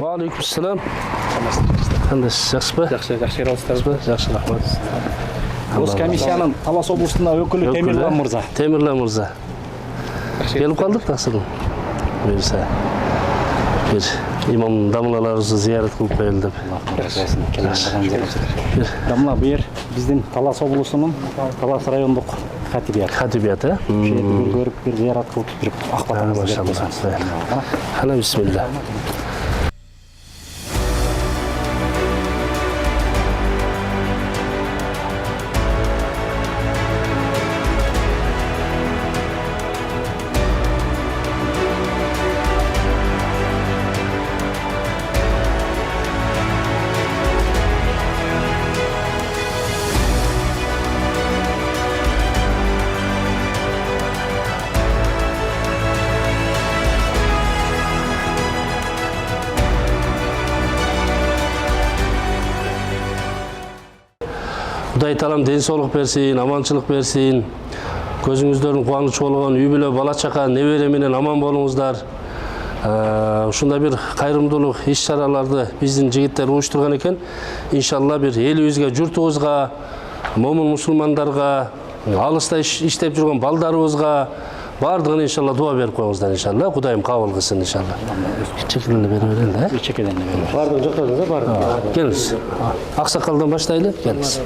Aleyküm selam. Qanday yaxshimi? Yaxshi yuribsizmi? Yaxshi, rahmat. O'z komissiyaning Talas oblasining vakili Temirlan Mirza. Temirlan Mirza. Kelib qoldik taqsirim. Buyursa. Bir imom damlalarimizni ziyorat qilib qo'yildi deb. Damla bu yer bizning Talas oblasining Talas rayonlik xatibiyat. Xatibiyat, ha? Shu yerda ko'rib bir ziyorat qilib turib axborotimizni Maşallah. Ana bismillah. Құдай талам денсаулық берсин, аманчылық берсин. Көзүңүздөрдүн кубанычы болгон үй бүлө, бала чака, небере менен аман болуңуздар. Ушундай бир кайрымдуулук иш-чараларды биздин жигиттер уюштурган экен. Иншалла бир элибизге, журтубузга, момун мусулмандарга, алыста иштеп жүргөн балдарыбызга бардыгын иншалла дуа берип коюңуздар иншалла. Кудайым кабыл кылсын иншалла. Чекелени бере берели да. Чекелени берели. Бардыгын жоктодуңуз да, бардыгын. Келиңиз. Аксакалдан баштайлы, келиңиз.